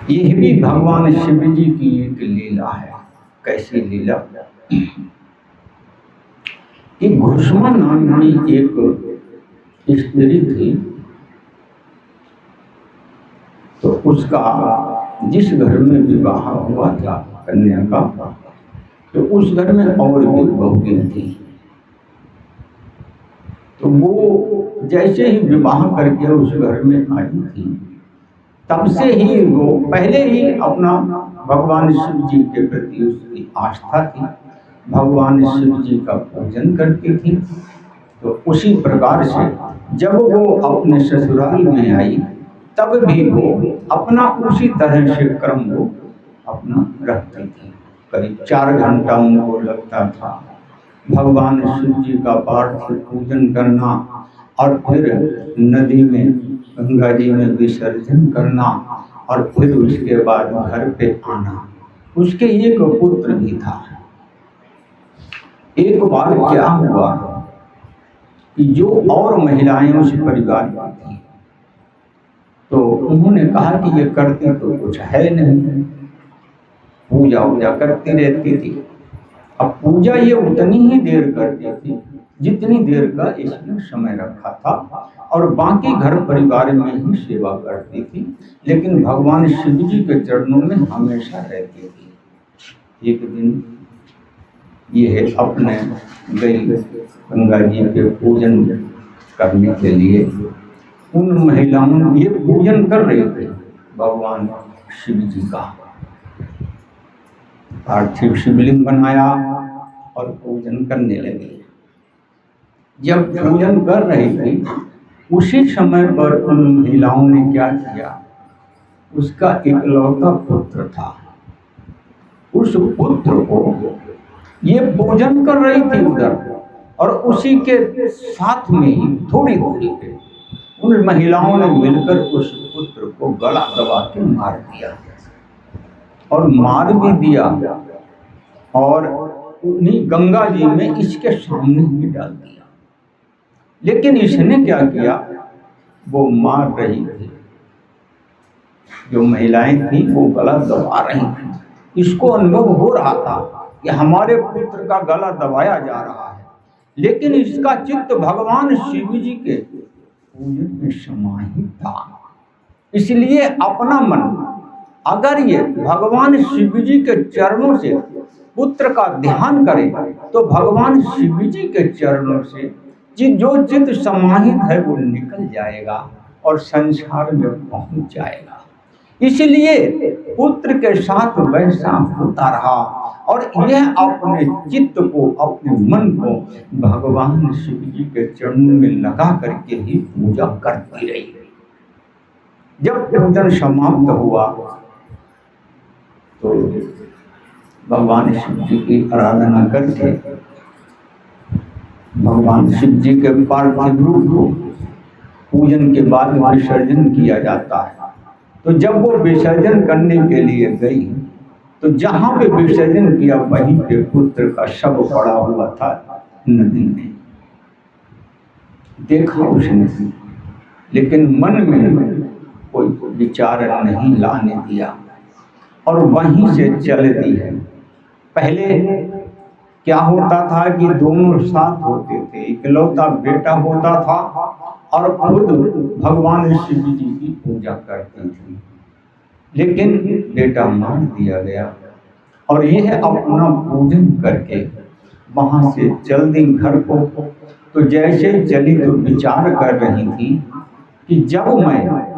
यह भी भगवान शिव जी की एक लीला है। कैसी लीला? कि घुष्मा नाम की एक स्त्री थी, तो उसका जिस घर में विवाह हुआ था कन्या का, तो उस घर में और भी बहुएं थी। तो वो जैसे ही विवाह करके उस घर में आई थी, तब से ही वो पहले ही अपना भगवान शिव जी के प्रति उसकी आस्था थी, भगवान शिव जी का पूजन करती थी। तो उसी प्रकार से जब वो अपने ससुराल में आई, तब भी वो अपना उसी तरह से क्रम वो अपना रखती थी। करीब 4 घंटा उनको लगता था भगवान शिव जी का पार्थिव पूजन करना, और फिर नदी में, गंगा जी में विसर्जन करना, और फिर उसके बाद घर पे आना। उसके एक पुत्र भी था। एक बार क्या हुआ कि जो और महिलाएं उस परिवार में थी, तो उन्होंने कहा कि ये करते तो कुछ है नहीं, पूजा वूजा करती रहती थी। अब पूजा ये उतनी ही देर करती थी जितनी देर का इसने समय रखा था, और बाकी घर परिवार में ही सेवा करती थी, लेकिन भगवान शिव जी के चरणों में हमेशा रहती थी। एक दिन ये अपने गई गंगा जी के पूजन करने के लिए, उन महिलाओं ये पूजन कर रहे थे भगवान शिव जी का। पार्थिव शिवलिंग बनाया और पूजन करने लगे। जब पूजन कर रही थी, उसी समय पर उन महिलाओं ने क्या किया, उसका इकलौता पुत्र था, उस पुत्र को ये पूजन कर रही थी उधर, और उसी के साथ में ही थोड़ी दूरी पे उन महिलाओं ने मिलकर उस पुत्र को गला दबा के मार दिया, और मार भी दिया, और उन्हीं गंगा जी में इसके सामने ही डाल दिया। लेकिन इसने क्या किया, वो मार रही थी, जो महिलाएं थी वो गला दबा रही थी, इसको अनुभव हो रहा था कि हमारे पुत्र का गला दबाया जा रहा है, लेकिन इसका चित्त भगवान शिव जी के पूजन में समाहित था। इसलिए अपना मन अगर ये भगवान शिव जी के चरणों से पुत्र का ध्यान करे, तो भगवान शिव जी के चरणों से जो चित्त समाहित है वो निकल जाएगा और संसार में पहुंच जाएगा। इसलिए पुत्र के साथ वैसा होता रहा, और यह अपने चित्त को, अपने मन को भगवान शिव जी के चरणों में लगा करके ही पूजा करती रही। जब पूजन समाप्त हुआ तो भगवान शिव जी की आराधना करके भगवान शिव जी के पार्थिव रूप को पूजन के बाद विसर्जन किया जाता है। तो जब वो विसर्जन करने के लिए गई, तो जहां पे विसर्जन किया वहीं पे पुत्र का शव पड़ा हुआ था नदी में। देखा उसने, लेकिन मन में कोई विचार नहीं लाने दिया, और वहीं से चल दी है। पहले क्या होता था कि दोनों साथ होते थे, इकलौता बेटा होता था और खुद भगवान शिव जी की पूजा करती थी, लेकिन बेटा मार दिया गया, और यह अपना पूजन करके वहां से चल दी घर को। तो जैसे चली तो विचार कर रही थी कि जब मैं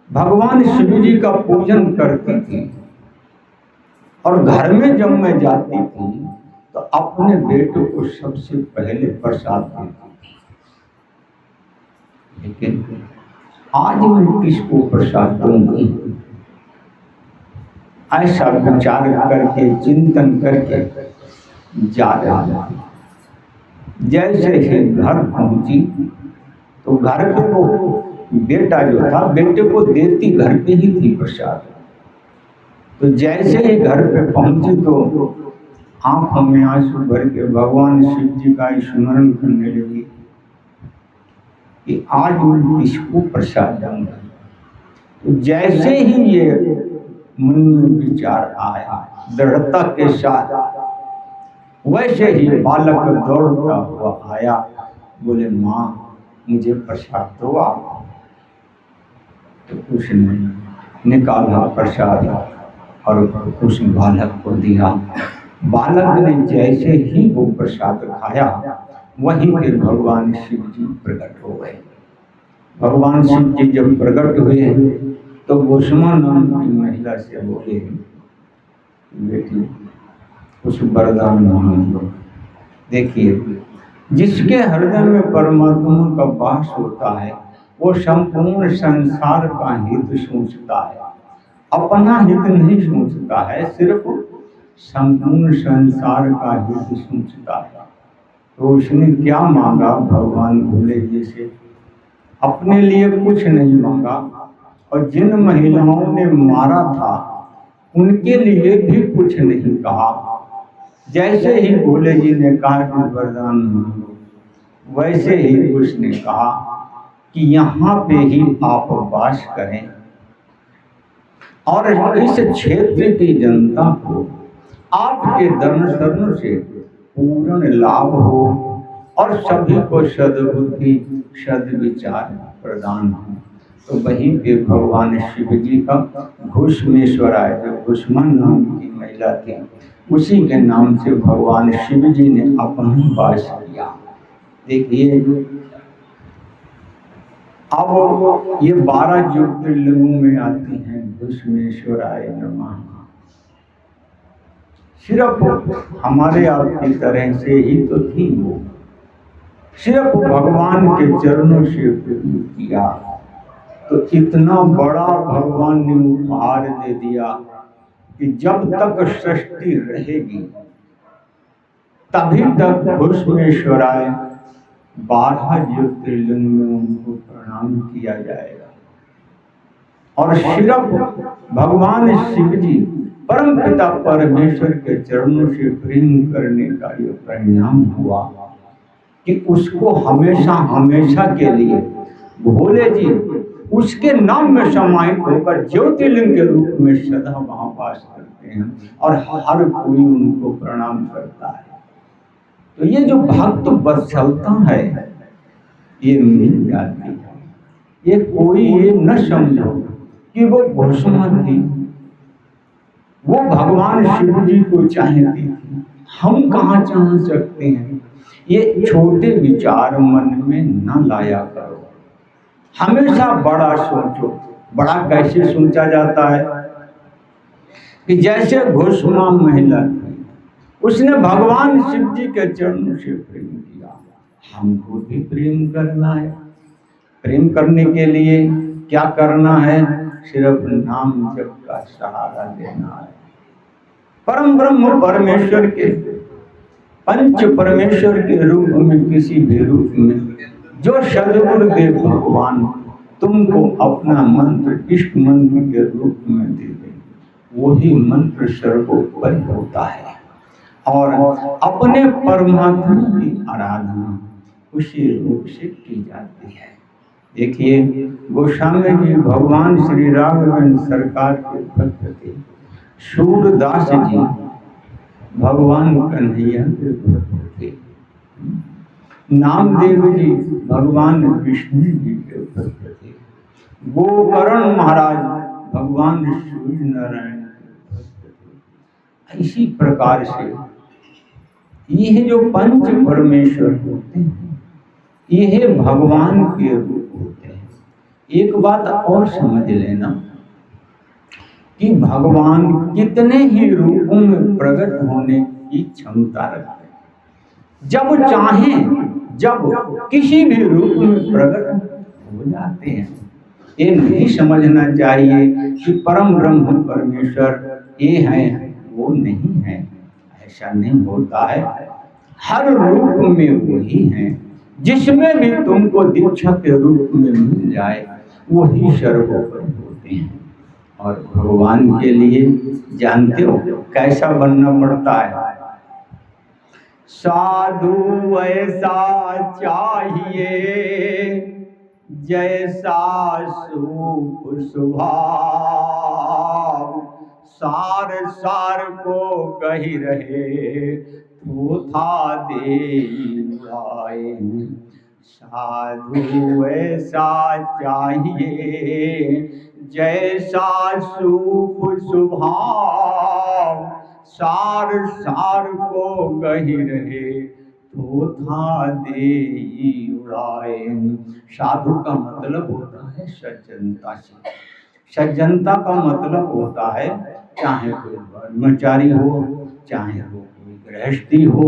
भगवान शिव जी का पूजन करती थी और घर में जब मैं जाती थी, तो अपने बेटे को सबसे पहले प्रसाद देती थी, लेकिन आज मैं किसको प्रसाद दूंगी? ऐसा विचार करके, चिंतन करके जा रहा। जैसे ही घर पहुंची, तो घर पे वो बेटा जो था, बेटे को देती घर पे ही थी प्रसाद। तो जैसे ही घर पे पहुंची तो आंखों में आंसू भर के भगवान शिव जी का स्मरण करने लगी कि आज मैं किसको प्रसाद दूंगा। तो जैसे ही ये मन में विचार आया दृढ़ता के साथ, वैसे ही बालक दौड़ता हुआ आया, बोले माँ मुझे प्रसाद दो आप। तो उसने निकाला प्रसाद और उस बालक को दिया। बालक ने जैसे ही वो प्रसाद खाया, वहीं पे भगवान शिव जी प्रकट हो गए। भगवान शिव जी जब प्रकट हुए तो गोस्मा नाम की महिला से बोले, बेटी उस वरदान मांगो। देखिए, जिसके हृदय में परमात्मा का वास होता है वो संपूर्ण संसार का हित सोचता है, अपना हित नहीं सोचता है, सिर्फ संपूर्ण संसार का हित सोचता है। तो उसने क्या मांगा, भगवान भोले जी से अपने लिए कुछ नहीं मांगा, और जिन महिलाओं ने मारा था उनके लिए भी कुछ नहीं कहा। जैसे ही भोले जी ने कहा कि वरदान मांगो, वैसे ही उसने कहा कि यहाँ पे ही आप वास करें और इस क्षेत्र की जनता को आपके दर्शन से पूर्ण लाभ हो और सभी को सद्बुद्धि सद्विचार प्रदान हो। तो वहीं पे भगवान शिव जी का घुष्मेश्वराय, जो घुष्मन नाम की महिला थी, उसी के नाम से भगवान शिव जी ने अपना वास किया। देखिए, अब ये 12 ज्योतिर्लिंगों में आती हैं घुष्मेश्वराय नमः। सिर्फ हमारे आपकी तरह से ही तो थी वो, सिर्फ भगवान के चरणों से प्रेम किया तो इतना बड़ा भगवान ने उपहार दे दिया कि जब तक सृष्टि रहेगी तभी तक घुष्मेश्वराय 12 ज्योतिर्लिंग में उनको प्रणाम किया जाएगा। और सिर्फ भगवान शिव जी परम पिता परमेश्वर के चरणों से प्रेम करने का ये परिणाम हुआ कि उसको हमेशा हमेशा के लिए भोले जी उसके नाम में समाहित होकर ज्योतिर्लिंग के रूप में सदा वहां वास करते हैं और हर कोई उनको प्रणाम करता है। तो ये जो भक्त वत्सलता है ये मिल जाती है। ये कोई ये न समझो कि वो घोषणा थी, वो भगवान शिव जी को चाहती थी, हम कहाँ चाह सकते हैं। ये छोटे विचार मन में न लाया करो, हमेशा बड़ा सोचो। बड़ा कैसे सोचा जाता है कि जैसे घोषणा महिला थी, उसने भगवान शिव जी के चरणों से प्रेम किया, हमको भी प्रेम करना है। प्रेम करने के लिए क्या करना है, सिर्फ नाम जप का सहारा लेना है। परम ब्रह्म परमेश्वर के पंच परमेश्वर के रूप में किसी भी रूप में जो सद्गुरुदेव भगवान तुमको अपना मंत्र इष्ट मंत्र के रूप में दे दे, वही मंत्र सर्वोपरि होता है और अपने परमात्मा की आराधना उसी रूप से की जाती है। देखिए, गोस्वामी जी भगवान श्री राघवेंद्र सरकार के भक्त थे। सूरदास जी भगवान कन्हैया के भक्त थे। नामदेव जी भगवान विष्णु जी के भक्त थे। गोकर्ण महाराज भगवान सूर्य नारायण के भक्त थे। इसी प्रकार से यह जो पंच परमेश्वर होते हैं, यह भगवान के रूप होते हैं। एक बात और समझ लेना कि भगवान कितने ही रूपों में प्रकट होने की क्षमता रखते हैं। जब चाहें जब किसी भी रूप में प्रकट हो जाते हैं। ये नहीं समझना चाहिए कि परम ब्रह्म परमेश्वर ये है वो नहीं है, ऐसा नहीं होता है। हर रूप में वही है, जिसमें भी तुमको दीक्षा के रूप में मिल जाए वही सर्वोपरि होते हैं। और भगवान के लिए जानते हो कैसा बनना पड़ता है। साधु ऐसा चाहिए जैसा सूप स्वभाव, सार सार को कही रहे, थोथा दे आए। साधु ऐसा चाहिए, जैसा सूप स्वभाव, सार सार को कही रहे, थोथा दे उड़ाए। साधु का मतलब होता है सज्जनता से। सज्जनता का मतलब होता है चाहे कोई ब्रह्मचारी हो, चाहे वो कोई गृहस्थी हो,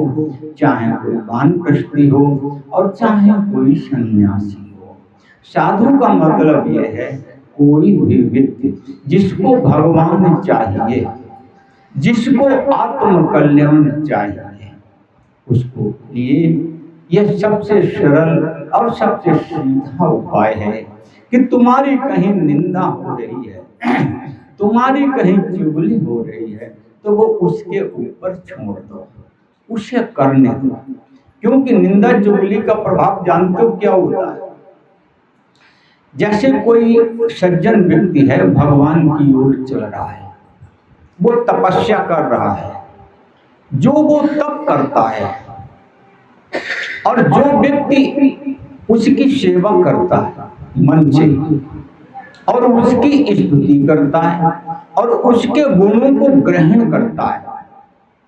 चाहे कोई वानप्रस्थी हो, और चाहे कोई सन्यासी हो। साधु का मतलब यह है कोई भी व्यक्ति जिसको भगवान चाहिए, जिसको आत्म कल्याण चाहिए, उसको लिए यह सबसे सरल और सबसे सीधा उपाय है कि तुम्हारी कहीं निंदा हो रही है, तुम्हारी कहीं चुगली हो रही है, तो वो उसके ऊपर छोड़ दो, उसे करने दो। क्योंकि निंदा चुगली का प्रभाव जानते हो क्या होता है? जैसे कोई सज्जन व्यक्ति है, भगवान की ओर चल रहा है, वो तपस्या कर रहा है, जो वो तप करता है, और जो व्यक्ति उसकी सेवा करता है मन से, और उसकी स्तुति करता है, और उसके गुणों को ग्रहण करता है,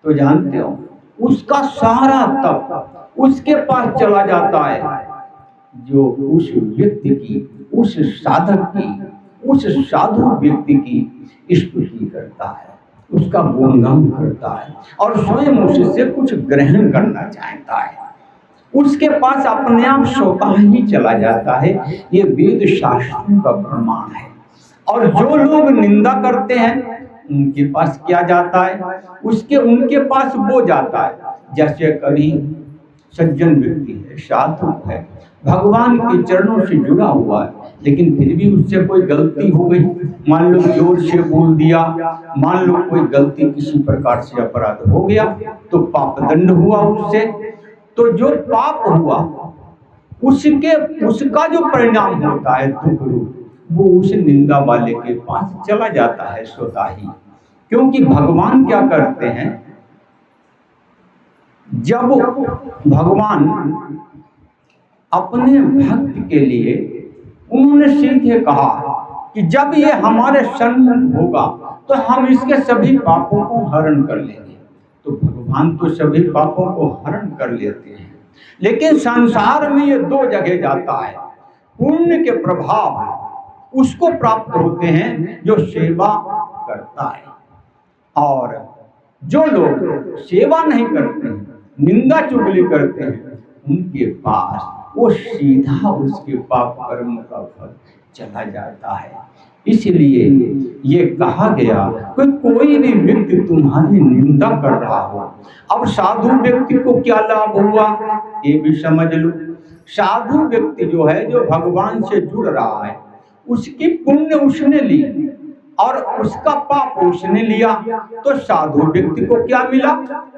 तो जानते हो उसका सारा तप उसके पास चला जाता है, जो उस व्यक्ति की, उस साधक की, उस साधु व्यक्ति की स्तुति करता है, उसका गुणगान करता है, और स्वयं उससे कुछ ग्रहण करना चाहता है, उसके पास अपने आप स्वतः ही चला जाता है। ये वेद शास्त्रों का प्रमाण है। और जो लोग निंदा करते हैं उनके पास क्या जाता है? उनके पास वो जाता है। जैसे कभी सज्जन व्यक्ति है, साधु है, भगवान के चरणों से जुड़ा हुआ है, लेकिन फिर भी उससे कोई गलती हो गई, मान लो जोर से बोल दिया, मान लो कोई गलती किसी प्रकार से अपराध हो गया, तो पाप दंड हुआ उससे। तो जो पाप हुआ उसका जो परिणाम होता है दुख रूप, वो उस निंदा वाले के पास चला जाता है स्वतः ही। क्योंकि भगवान क्या करते हैं, जब भगवान अपने भक्त के लिए उन्होंने सीधे कहा कि जब ये हमारे सन्मुख होगा तो हम इसके सभी पापों को हरण कर लेंगे। तो भगवान तो सभी पापों को हरण कर लेते हैं, लेकिन संसार में ये दो जगह जाता है। पुण्य के प्रभाव उसको प्राप्त होते हैं जो सेवा करता है, और जो लोग सेवा नहीं करते हैं, निंदा चुगली करते हैं, उनके पास वो सीधा उसके पाप कर्म का फल चला जाता है। इसलिए ये कहा गया कि कोई भी व्यक्ति तुम्हारी निंदा कर रहा हो। अब साधु व्यक्ति को क्या लाभ हुआ ये भी समझ लो। साधु व्यक्ति जो है, जो भगवान से जुड़ रहा है, उसकी पुण्य उसने ली और उसका पाप उसने लिया, तो साधु व्यक्ति को क्या मिला?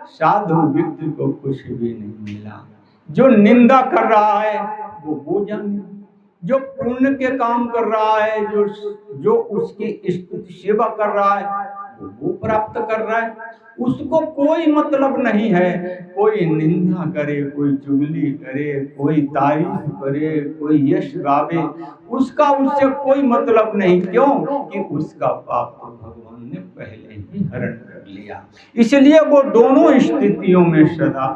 साधु व्यक्ति को कुछ भी नहीं मिला। जो निंदा कर रहा है वो जाने, जो पुण्य के काम कर रहा है, जो उसकी स्तुति सेवा कर रहा है, वो प्राप्त कर रहा है। उसको कोई मतलब नहीं है कोई निंदा करे, कोई चुगली करे, कोई तारीफ करे, कोई यश गावे, उसका उससे कोई मतलब नहीं। क्यों? कि उसका पाप तो भगवान ने पहले ही हरण कर लिया। इसलिए वो दोनों स्थितियों में सदा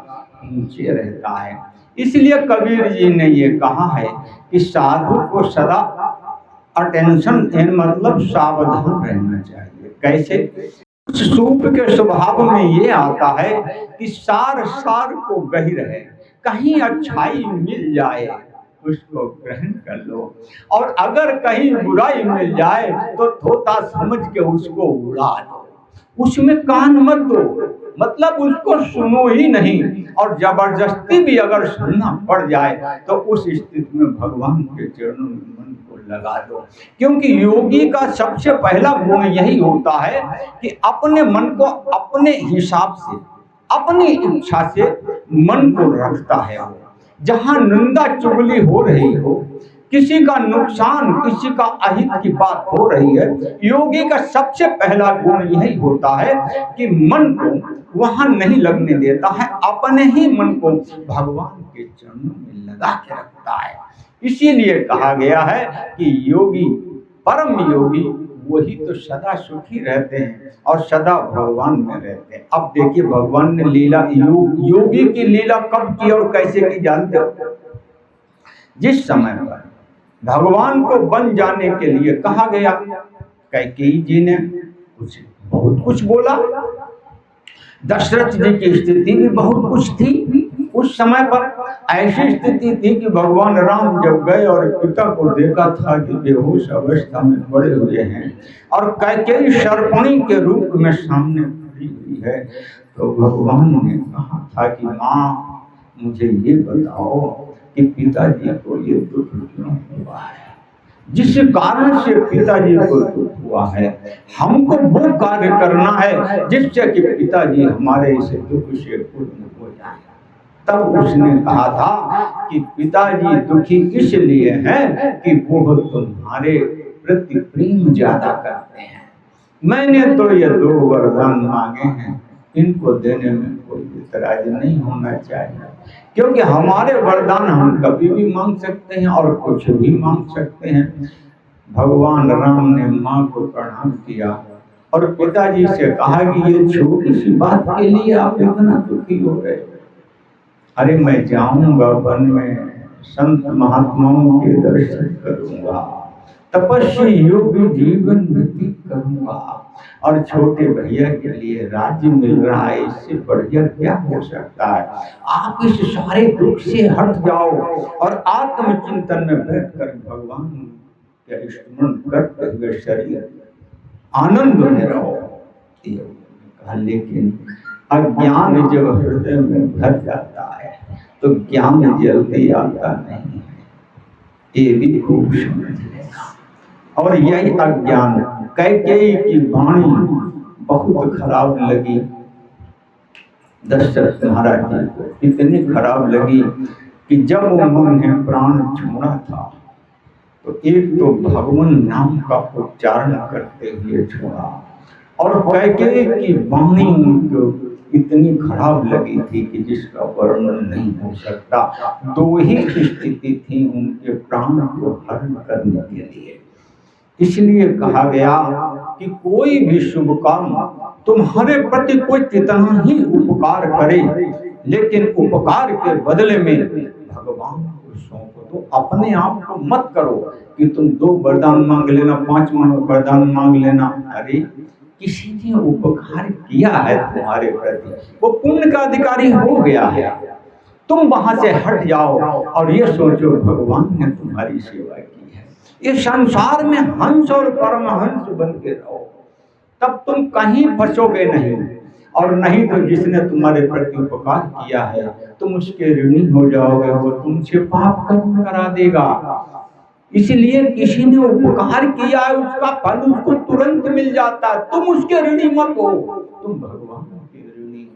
नीचे रहता है। इसलिए कबीर जी ने ये कहा है कि साधु को सदा अटेंशन मतलब सावधान रहना चाहिए। कैसे? सूप के स्वभाव में ये आता है कि सार सार को गहिर है, कहीं अच्छाई मिल जाए उसको ग्रहण कर लो, और अगर कहीं बुराई मिल जाए तो थोड़ा समझ के उसको उड़ा दो, उसमें कान मत दो, मतलब उसको सुनो ही नहीं। और जबरदस्ती भी अगर सुनना पड़ जाए तो उस स्थिति में भगवान के चरणों में मन को लगा दो। क्योंकि योगी का सबसे पहला गुण यही होता है कि अपने मन को अपने हिसाब से, अपनी इच्छा से मन को रखता है। जहाँ निंदा चुगली हो रही हो, किसी का नुकसान, किसी का अहित की बात हो रही है, योगी का सबसे पहला गुण यही होता है कि मन को वहां नहीं लगने देता है, अपने ही मन को भगवान के चरणों में लगा के रखता है। इसीलिए कहा गया है कि योगी, परम योगी वही तो सदा सुखी रहते हैं और सदा भगवान में रहते हैं। अब देखिए भगवान ने लीला, योगी की लीला कब की और कैसे की जानते हो? जिस समय पर भगवान को बन जाने के लिए कहा गया, कैकेयी जी ने बहुत कुछ बोला, दशरथ जी की स्थिति भी बहुत कुछ थी। उस समय पर ऐसी स्थिति थी कि भगवान राम जब गए और पिता को देखा था कि बेहोश अवस्था में पड़े हुए हैं और कैकेयी शर्पणी के रूप में सामने खड़ी हुई है, तो भगवान ने कहा था कि माँ मुझे ये बताओ कि पिताजी को ये दुख क्यों हुआ है, जिस कारण से पिताजी को दुख हुआ है, हमको वो कार्य करना है जिससे कि पिताजी हमारे इस दुख से पूर्ण हो जाए। तब उसने कहा था कि पिताजी दुखी इसलिए हैं कि वो तुम्हारे प्रति प्रेम ज्यादा करते हैं। मैंने तो ये 2 वरदान मांगे हैं, इनको देने में कोई इतराज नहीं होना चाहिए, क्योंकि हमारे वरदान हम कभी भी मांग सकते हैं और कुछ भी मांग सकते हैं। भगवान राम ने माँ को प्रणाम किया और पिताजी से कहा कि ये छोटी सी बात के लिए आप इतना दुखी हो गए। अरे मैं जाऊंगा वन में, संत महात्माओं के दर्शन करूंगा, तपस्वी योगी जीवन व्यतीत करूंगा और छोटे भैया के लिए राज्य मिल रहा है, इससे बढ़िया क्या हो सकता है। आप इस सारे दुख से हट जाओ और आत्मचिंतन में बैठकर भगवान का स्मरण करते हुए शरीर आनंद में रहो। लेकिन अज्ञान जब हृदय में भर जाता है तो ज्ञान जल्दी आता नहीं, ये भी खूब समझ लेगा। और यही अज्ञान कैकेयी की वाणी बहुत खराब लगी दशरथ महाराज जी को, इतनी खराब लगी कि जब उन्होंने प्राण छोड़ा था तो एक तो भगवान नाम का उच्चारण करते हुए छोड़ा, और कैकेयी की वाणी उनको इतनी खराब लगी थी कि जिसका वर्णन नहीं हो सकता। 2 ही स्थिति थी उनके प्राण को हरण करने के लिए। इसलिए कहा गया कि कोई भी शुभ काम तुम्हारे प्रति कोई कितना ही उपकार करे, लेकिन उपकार के बदले में भगवान को सौंप दो, अपने आप को मत करो कि तुम 2 वरदान मांग लेना, 5 वरदान मांग लेना। अरे किसी ने उपकार किया है तुम्हारे प्रति, वो पुण्य का अधिकारी हो गया है, तुम वहां से हट जाओ और ये सोचो भगवान ने तुम्हारी सेवा की है। इस संसार में हंस और परमहंस बन के रहो, तब तुम कहीं फंसोगे नहीं। और नहीं तो जिसने तुम्हारे प्रति उपकार किया है तुम उसके ऋणी हो जाओगे, वो तुमसे पाप कर्म करा देगा। इसलिए किसी ने उपकार किया है उसका फल उसको तुरंत मिल जाता है, तुम उसके ऋणी मत हो, तुम भगवान के ऋणी हो,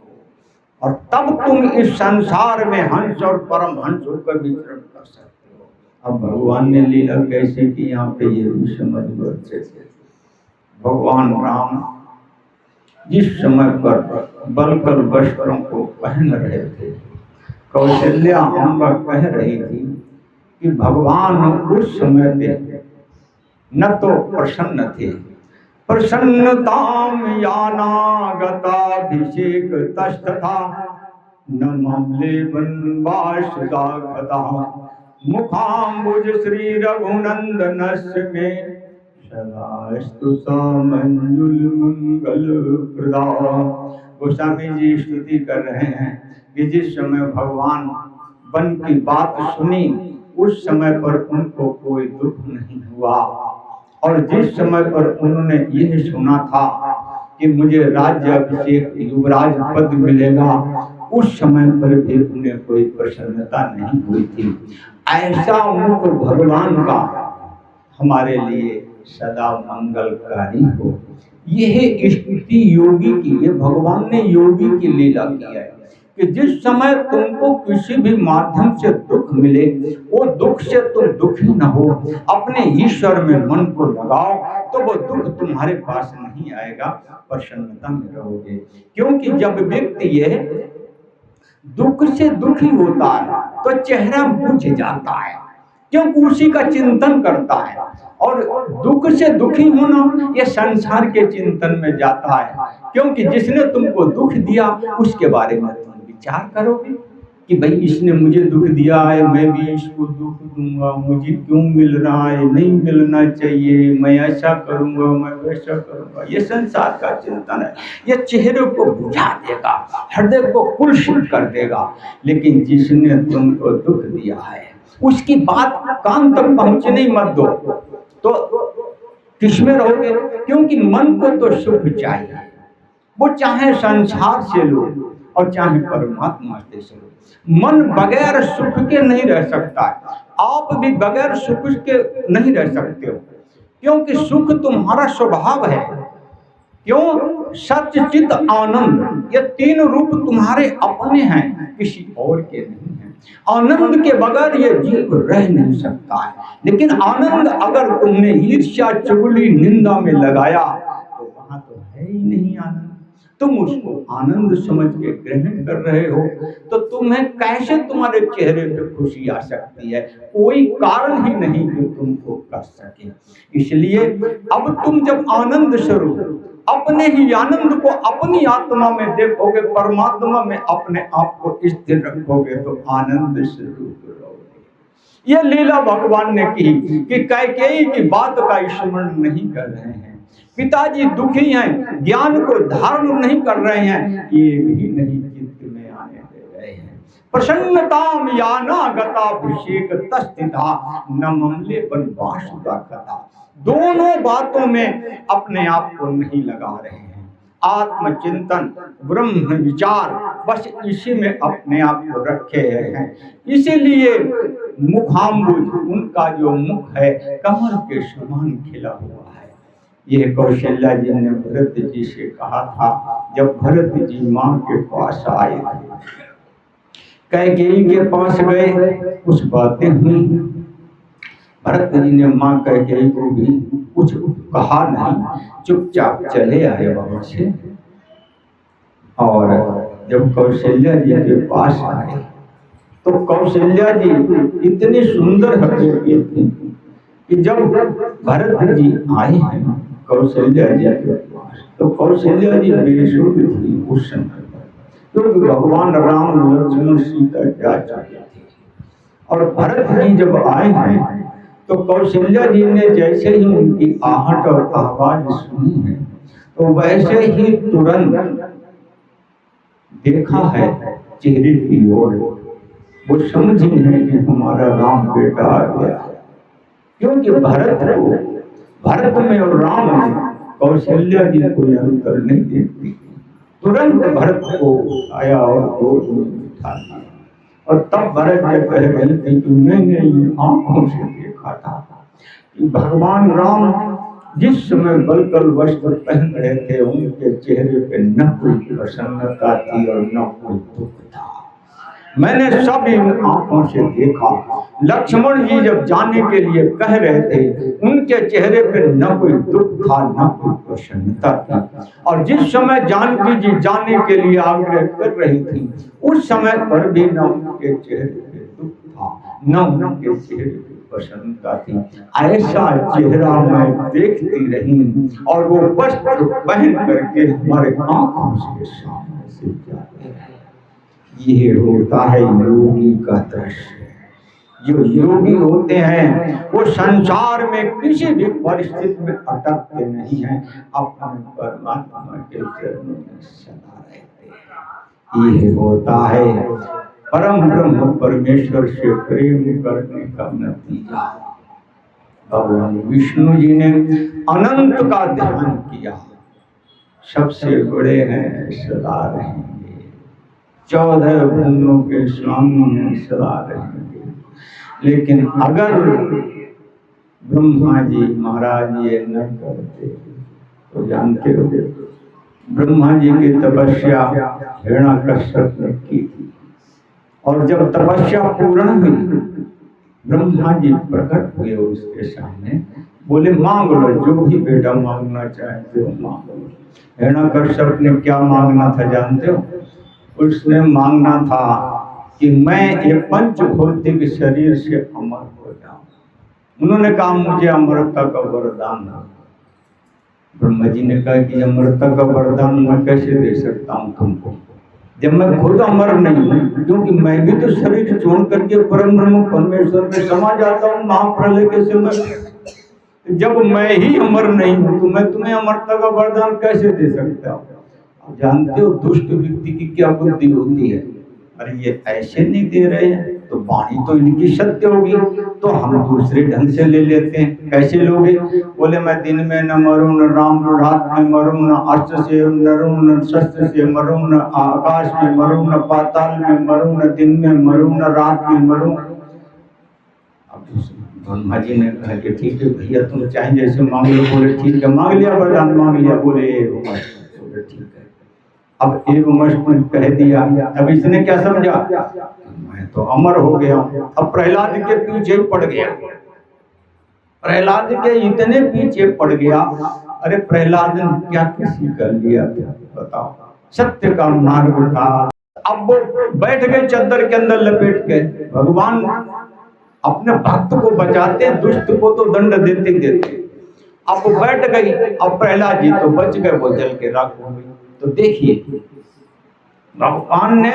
और तब तुम इस संसार में हंस और परमहंस होकर विचरण कर सकते हो। अब भगवान ने लीला कैसे की यहाँ पे ये भी समझ लो अच्छे से। भगवान राम जिस समय पर बलकर वस्त्रों को पहन रहे थे, कौशल्या अम्बा कह रही थी कि भगवान उस समय पे न तो प्रसन्न थे, प्रसन्नताम यानागताभिषेक तस्तथा न मामले वनवासदा कथा मुखाम्बुज श्री रघुनंदनस्य में सदास्तु सामंजुल मंगल प्रदा। गोस्वामी जी स्तुति कर रहे हैं कि जिस समय भगवान वन की बात सुनी उस समय पर उनको कोई दुख नहीं हुआ, और जिस समय पर उन्होंने यह सुना था कि मुझे राज्य अभिषेक युवराज पद मिलेगा, उस समय पर भी उन्हें कोई प्रसन्नता नहीं हुई थी। ऐसा मुख भगवान का हमारे लिए सदा मंगलकारी हो। यह स्थिति योगी की, ये भगवान ने योगी की लीला की है कि जिस समय तुमको किसी भी माध्यम से दुख मिले, वो दुख से तुम दुखी न हो, अपने ईश्वर में मन को लगाओ, तो वो दुख तुम्हारे पास नहीं आएगा, प्रसन्नता में रहोगे। क्योंकि जब व्यक्ति ये दुख से दुखी होता है तो चेहरा बुझ जाता है, क्योंकि उसी का चिंतन करता है। और दुख से दुखी होना ये संसार के चिंतन में जाता है, क्योंकि जिसने तुमको दुख दिया उसके बारे में तुम विचार करोगे कि भाई इसने मुझे दुख दिया है, मैं भी इसको दुख दूंगा, मुझे क्यों मिल रहा है, नहीं मिलना चाहिए, मैं ऐसा करूंगा, मैं वैसा करूंगा। ये संसार का चिंतन है, ये चेहरे को बुझा देगा, हृदय को कुलसित कर देगा। लेकिन जिसने तुमको दुख दिया है उसकी बात कान तक पहुंचने ही मत दो, तो किसमें रहोगे? क्योंकि मन को तो सुख चाहिए, वो चाहे संसार से लो और चाहे परमात्मा से लो। मन बगैर सुख के नहीं रह सकता है, आप भी बगैर सुख के नहीं रह सकते हो, क्योंकि सुख तुम्हारा स्वभाव है। क्यों? सत्य चित आनंद, ये तीन रूप तुम्हारे अपने हैं, किसी और के नहीं है। आनंद के बगैर ये जीव रह नहीं सकता है। लेकिन आनंद अगर तुमने ईर्ष्या, चुगली, निंदा में लगाया तो वहां तो है ही नहीं आनंद। तुम उसको आनंद समझ के ग्रहण कर रहे हो, तो तुम्हें कैसे तुम्हारे चेहरे पे खुशी आ सकती है? कोई कारण ही नहीं जो तुमको कर सके। इसलिए अब तुम जब आनंद स्वरूप अपने ही आनंद को अपनी आत्मा में देखोगे, परमात्मा में अपने आप को स्थिर रखोगे, तो आनंद स्वरूप रहोगे। ये लीला भगवान ने की कि कैकेयी की बात का स्मरण नहीं कर रहे हैं, पिताजी दुखी हैं, ज्ञान को धारण नहीं कर रहे हैं, ये भी नहीं चित्त में आने दे रहे हैं। प्रसन्नताम यानागताभिषेक तस्थिता न ममले बनवासुदा कथा। दोनों बातों में अपने आप को नहीं लगा रहे हैं। आत्मचिंतन, ब्रह्म विचार, बस इसी में अपने आप को रखे हैं। इसीलिए मुखाम्बुज, उनका जो मुख है कमल के समान खिला हुआ है। ये कौशल्या जी ने भरत जी से कहा था, जब भरत जी माँ के पास आए थे, कैकेयी के पास गए, कुछ बातें हुई। भरत जी ने माँ कैकेयी को भी कुछ कहा नहीं, चुपचाप चले आए वहां से। और जब कौशल्या जी के पास आए तो कौशल्या जी इतनी सुंदर हृदय की थी कि जब भरत जी आए हैं कौशल्या जी के पास, तो कौशल्या जी बेसुध थी उस समय, क्योंकि भगवान राम, लक्ष्मण, सीता जा चुके थे। और भरत जी जब आए हैं तो कौशल्या जी ने जैसे ही उनकी आहट और आवाज सुनी है, तो वैसे ही तुरंत देखा है चेहरे की ओर, वो समझी है कि हमारा राम बेटा आ गया। क्योंकि भरत में और राम में कौशल्या जी कोई अंतर नहीं देखती। तुरंत भरत को आया और गोद में बिठा लिया, और तब भरत ने कह रही थी कि मैंने इन आंखों से देखा था कि भगवान राम जिस समय बलकल वस्त्र पहन रहे थे, उनके चेहरे पे न कोई प्रसन्नता थी और न कोई दुख था। मैंने सब इन आंखों से देखा। लक्ष्मण जी जब जाने के लिए कह रहे थे, उनके चेहरे पे न कोई दुख था, न कोई प्रसन्नता थी। और जिस समय जानकी जी जाने के लिए आग्रह कर रही थी, उस समय पर भी न उनके चेहरे पे दुख था, न उनके चेहरे पे प्रसन्नता थी। ऐसा चेहरा मैं देखती रही, और वो वस्त्र पहन करके हमारे आंखों से सामने से जाते हैं। ये होता है योगी का दृश्य। जो योगी होते हैं वो संसार में किसी भी परिस्थिति में अटकते नहीं हैं, अपने परमात्मा के चरणों में सदा रहते हैं। ये होता है परम ब्रह्म परमेश्वर से प्रेम करने का नतीजा। भगवान विष्णु जी ने अनंत का ध्यान किया, सबसे बड़े हैं, सदा रहेंगे, 14 भुवनों के स्वामी हैं, सदा रहेंगे। लेकिन अगर ब्रह्मा जी महाराज ये न करते तो जानते हो ब्रह्मा जी की तपस्या हिरण्यकश्यप ने की थी, और जब तपस्या पूर्ण हुई ब्रह्मा जी प्रकट हुए उसके सामने, बोले मांग लो जो भी बेटा मांगना चाहते हो मांग लो। हिरण्यकश्यप ने क्या मांगना था जानते हो? उसने मांगना था कि मैं ये पंचभौतिक शरीर से अमर हो जाऊं। उन्होंने कहा मुझे अमरता का वरदान दो। ब्रह्मा जी ने कहा कि अमरता का वरदान मैं कैसे दे सकता हूँ तुमको, जब मैं खुद अमर नहीं हूँ, क्योंकि मैं भी तो शरीर छोड़ करके परम ब्रह्म परमेश्वर में समा जाता हूँ महाप्रलय के समय। जब मैं ही अमर नहीं हूँ तो मैं तुम्हें अमरता का वरदान कैसे दे सकता हूँ? जानते हो दुष्ट व्यक्ति की क्या बुद्धि होती है, अरे ये ऐसे नहीं दे रहे हैं तो वाणी तो इनकी सत्य होगी, तो हम दूसरे ढंग से ले लेते हैं। कैसे लोगे? बोले मैं दिन में न मरूं न राम रात में मरूं न अस्त्र से मरूं न शस्त्र से मरूं न आकाश में मरूं न पाताल में मरूं न दिन में मरूं न रात में मरूं। ब्रह्मा जी ने कहा कि ठीक है भैया तुम चाहे जैसे मांग लो। बोले ठीक है, मांग लिया वरदान मांग लिया। बोले ठीक है। अब एक मनुष्य कह दिया, अब इसने क्या समझा, मैं तो अमर हो गया। अब प्रहलाद के पीछे पड़ गया, प्रहलाद के इतने पीछे पड़ गया। अरे प्रहलाद ने क्या किसी कर लिया था बताओ, सत्य का मार्ग था। अब वो बैठ गए चद्दर के अंदर लपेट के। भगवान अपने भक्त को बचाते, दुष्ट को तो दंड देते देते। अब वो बैठ गई, अब प्रहलाद जी तो बच गए, वो जल के राख हो गई। तो देखिए भगवान ने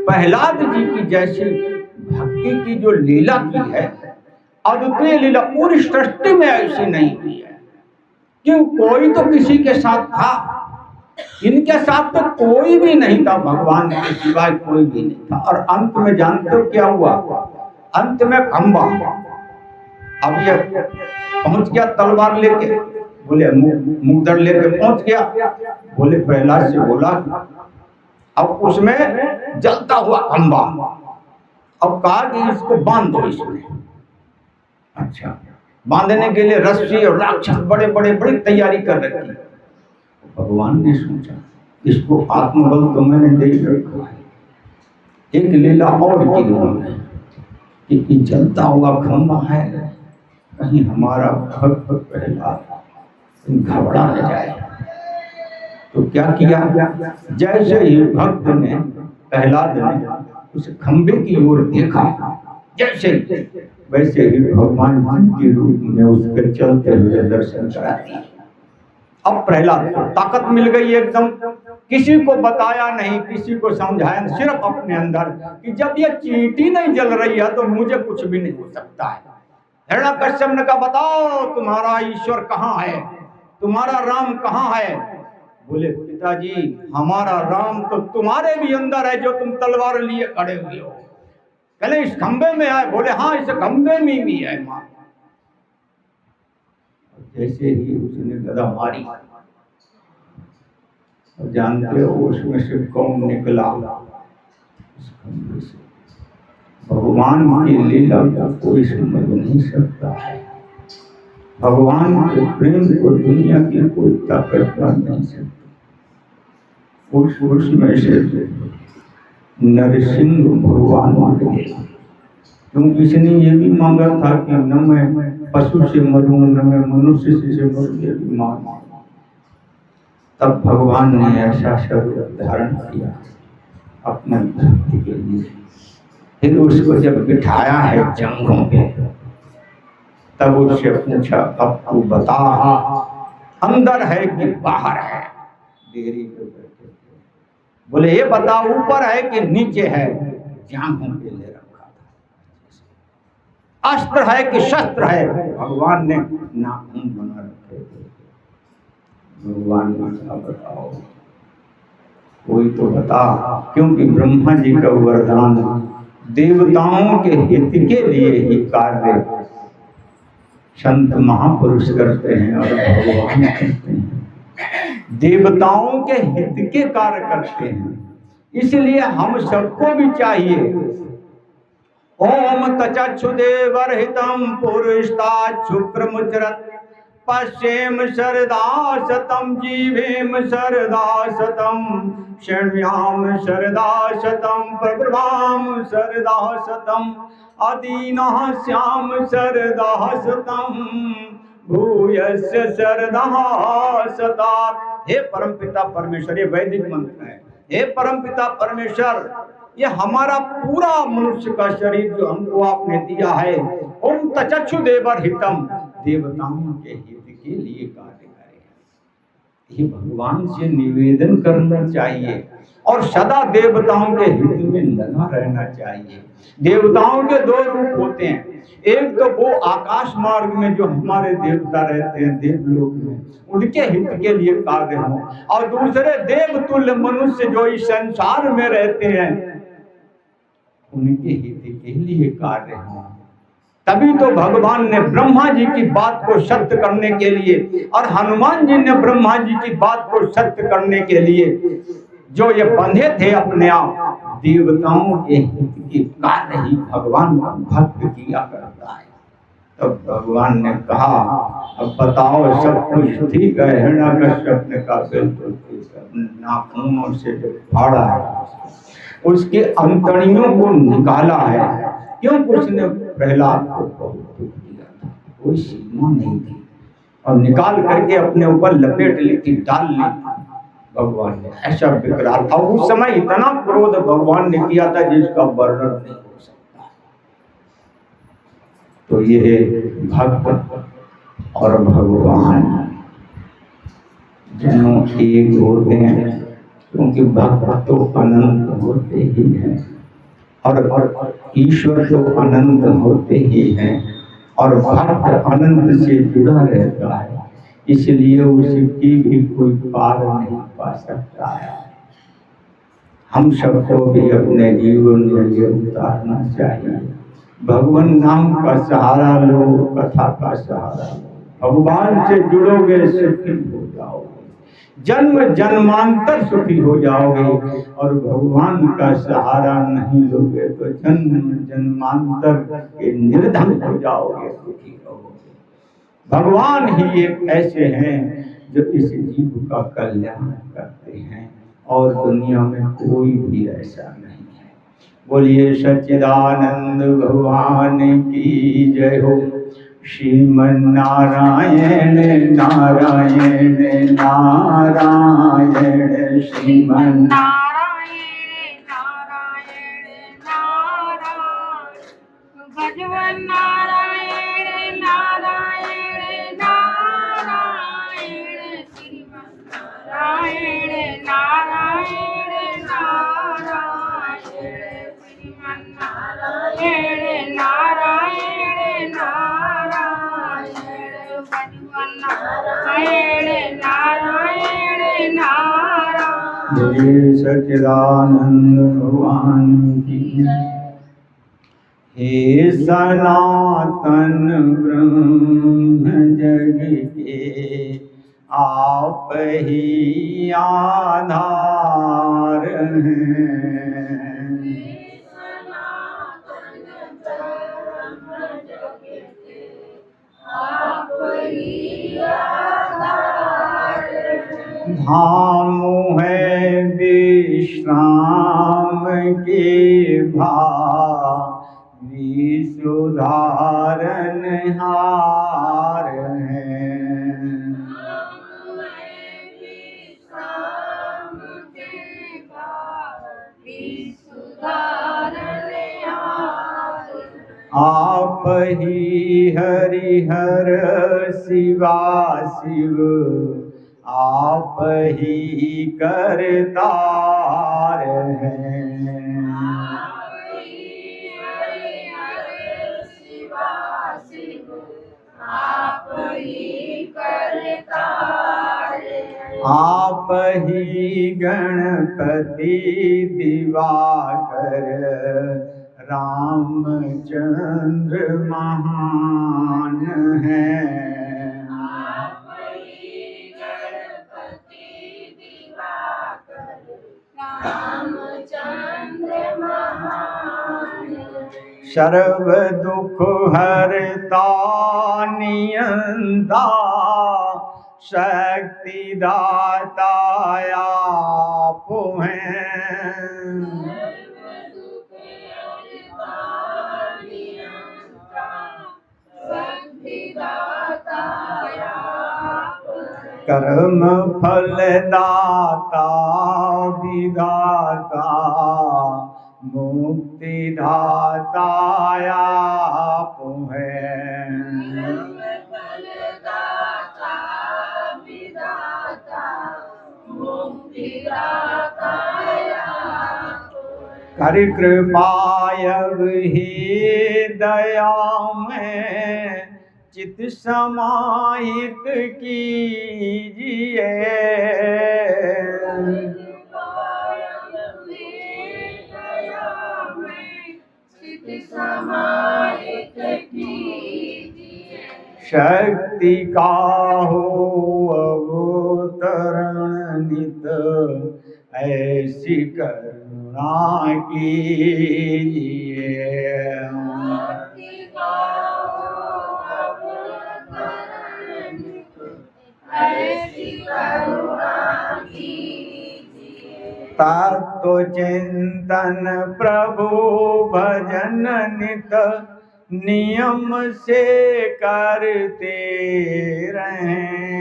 प्रहलाद जी की जैसी भक्ति की जो लीला की है, अद्वितीय लीला, पूरी सृष्टि में ऐसी नहीं हुई है। क्यों? कोई तो किसी के साथ था, इनके साथ तो कोई भी नहीं था, भगवान के सिवाय कोई भी नहीं था। और अंत में जानते हो क्या हुआ? अंत में खंबा, अब ये पहुंच गया तलवार लेके, बोले मुगदड़ लेके पहुंच गया। बोले प्रहलाद से बोला अब उसमें जलता हुआ खंबा, अब कहा कि इसको बांध दो इसमें। अच्छा, बांधने के लिए रस्सी और राक्षस बड़े बड़े बड़ी तैयारी कर रखी। भगवान ने सोचा इसको आत्मबल तो मैंने दे रखा है, एक लीला और की उन्होंने कि जलता हुआ खंबा है, कहीं हमारा भक्त प्रहलाद घबरा न जाए। तो क्या किया, जैसे ही भक्त ने प्रहलाद ने उस खंबे की ओर देखा, जैसे वैसे ही भगवान के रूप में उसके चलते हुए दर्शन करा दिए। अब प्रहलाद को ताकत मिल गई एकदम, किसी को बताया नहीं, किसी को समझाया, सिर्फ अपने अंदर कि जब ये चींटी नहीं जल रही है तो मुझे कुछ भी नहीं हो सकता है। हिरण्यकश्यप ने कहा बताओ तुम्हारा ईश्वर कहाँ है, तुम्हारा राम कहाँ है? बोले पिताजी हमारा राम तो तुम्हारे भी अंदर है, जो तुम तलवार लिए खड़े हुए हो। कहले इस खंबे में है? बोले हाँ इस खंबे में भी है मां। जैसे ही उसने गदा मारी, और जानते हो उसमें से कौन निकला? उस खंबे से भगवान की लीला को कोई समझ नहीं सकता है, भगवान के प्रेम को दुनिया की कोई ताकत कर नहीं सकती। उसमें से नरसिंह भगवान मांगे, क्योंकि इसने ये भी मांगा था कि न मैं पशु से मरूं न मैं मनुष्य से मरूं, ये भी मांगा। तब भगवान ने ऐसा शरीर धारण किया अपने भक्ति के लिए। फिर उसको जब बिठाया है जंघों पे, तब उससे पूछा अब तू बता अंदर है कि बाहर है? देरी पे बैठे, बोले ये बता ऊपर है कि नीचे है? जांघों पे ले रखा था। अस्त्र है कि शस्त्र है? भगवान ने नाखून बना रखे थे। भगवान ने कहा बताओ कोई तो बता, क्योंकि ब्रह्मा जी का वरदान देवताओं के हित के लिए ही कार्य संत महापुरुष करते हैं और भगवान करते हैं, देवताओं के हित के कार्य करते हैं। इसलिए हम सबको भी चाहिए ओम तचक्षुदेवर्हितं पुरुषताच्छुक्रमुचरत् पश्येम शरदा शतम जीवेम शरदा शतम शृण्व्याम शरदा शतम प्रब्रवाम शरदा शतम अदीनः स्याम शरदा शतम भूयस्य शरदा शतात्। हे परमपिता परमेश्वर, ये वैदिक मंत्र है। हे परमपिता परमेश्वर, ये हमारा पूरा मनुष्य का शरीर जो हमको आपने दिया है, ओम तचक्षु देवर हितम, देवताओं के हित के लिए कार्य करें। ये भगवान से निवेदन करना चाहिए और सदा देवताओं के हित में लगा रहना चाहिए। देवताओं के दो रूप होते हैं, एक तो वो आकाश मार्ग में जो हमारे देवता रहते हैं देवलोक में, उनके हित के लिए कार्य हो, और दूसरे देवतुल्य मनुष्य जो इस संसार में रहते हैं उनके हित के लिए कार्य हो। तभी तो भगवान ने ब्रह्मा जी की बात को सत्य करने के लिए और हनुमान जी ने ब्रह्मा जी की बात को सत्य करने के लिए जो ये बंधे थे अपने आप, देवताओं के हित के कार्य ही भगवान भक्त किया करता है। तो भगवान ने कहा, अब बताओ सब कुछ ठीक है। हिरण्यकश्यप ने कहा बिल्कुल नाखूनों से जो फाड़ा है उसके अंतड़ियों को निकाला है, क्योंकि उसने प्रहलाद को बहुत दुख दिया था, कोई सीमा नहीं थी, और निकाल करके अपने ऊपर लपेट ली थी, डाल ली भगवान ने। ऐसा विकराल था उस समय, इतना क्रोध भगवान ने किया था जिसका वर्णन नहीं हो सकता। तो ये भक्त और भगवान दोनों एक होते हैं, क्योंकि भक्त तो अनंत होते ही हैं और ईश्वर तो अनंत होते ही हैं, और भक्त अनंत से जुड़ा रहता है, इसलिए उसकी भी कोई पार नहीं पा सकता है। हम सबको भी अपने जीवन में ये उतारना चाहिए। भगवान नाम का सहारा लो, कथा का सहारा लो, भगवान से जुड़ोगे सुखी हो जाओगे, जन्म जन्मांतर सुखी हो जाओगे, और भगवान का सहारा नहीं लोगे तो जन्म जन्मांतर के निर्धन हो जाओगे, सुखी रहोगे। भगवान ही एक ऐसे हैं जो इस जीव का कल्याण करते हैं, और दुनिया में कोई भी ऐसा नहीं है। बोलिए सच्चिदानंद भगवान की जय हो। श्रीमन नारायण नारायण नारायण, श्रीमन नारायण नारायण नारायण, भगवान नारायण नारायण नारायण, श्रीमन नारायण नारायण नारायण, श्रीमन नारायण नारायण नारायण, भगवान नारायण नारायण नारायण। बोलिए सच्चिदानंद भगवान की। हे सनातन ब्रह्म जग के आप ही आधार हैं, धाम है विश्राम के भावी सुधारन हार हैं, आप ही हरिहर शिवा शिव, आप ही करतार हैं, आप ही गणपति दिवाकर, रामचंद्र महान हैं, सर्व दुख हरता नियंता, शक्ति दाता आप हैं। कर्म फल दाता विधाता मुक्ति दाता आप हैं। कर कृपायब ही दया में चित समाहित कीजिए। शक्ति का हो अवतरण नित ऐसी करुणा कीजिए। तत्व चिंतन प्रभु भजन नित नियम से करते रहें।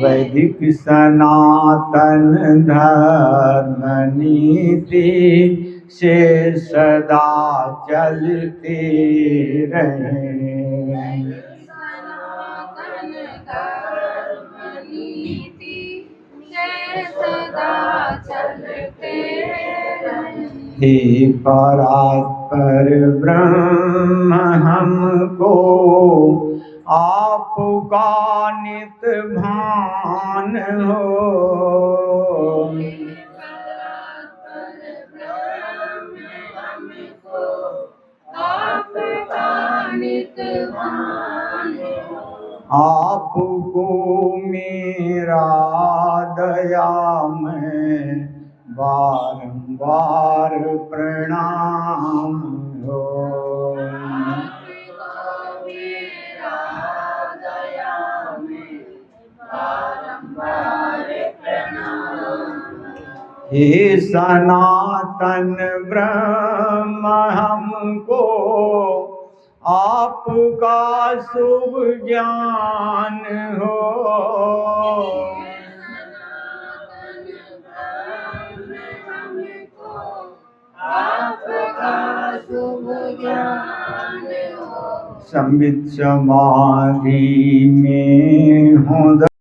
वैदिक सनातन धर्म नीति से सदा चलते रहें। हे परात्पर ब्रह्म हमको आपका नित भान हो। आपको मेरा दया में बारंबार प्रणाम हो। हे सनातन ब्रह्म हमको आपका शुभ ज्ञान हो। संबित समाधि में हो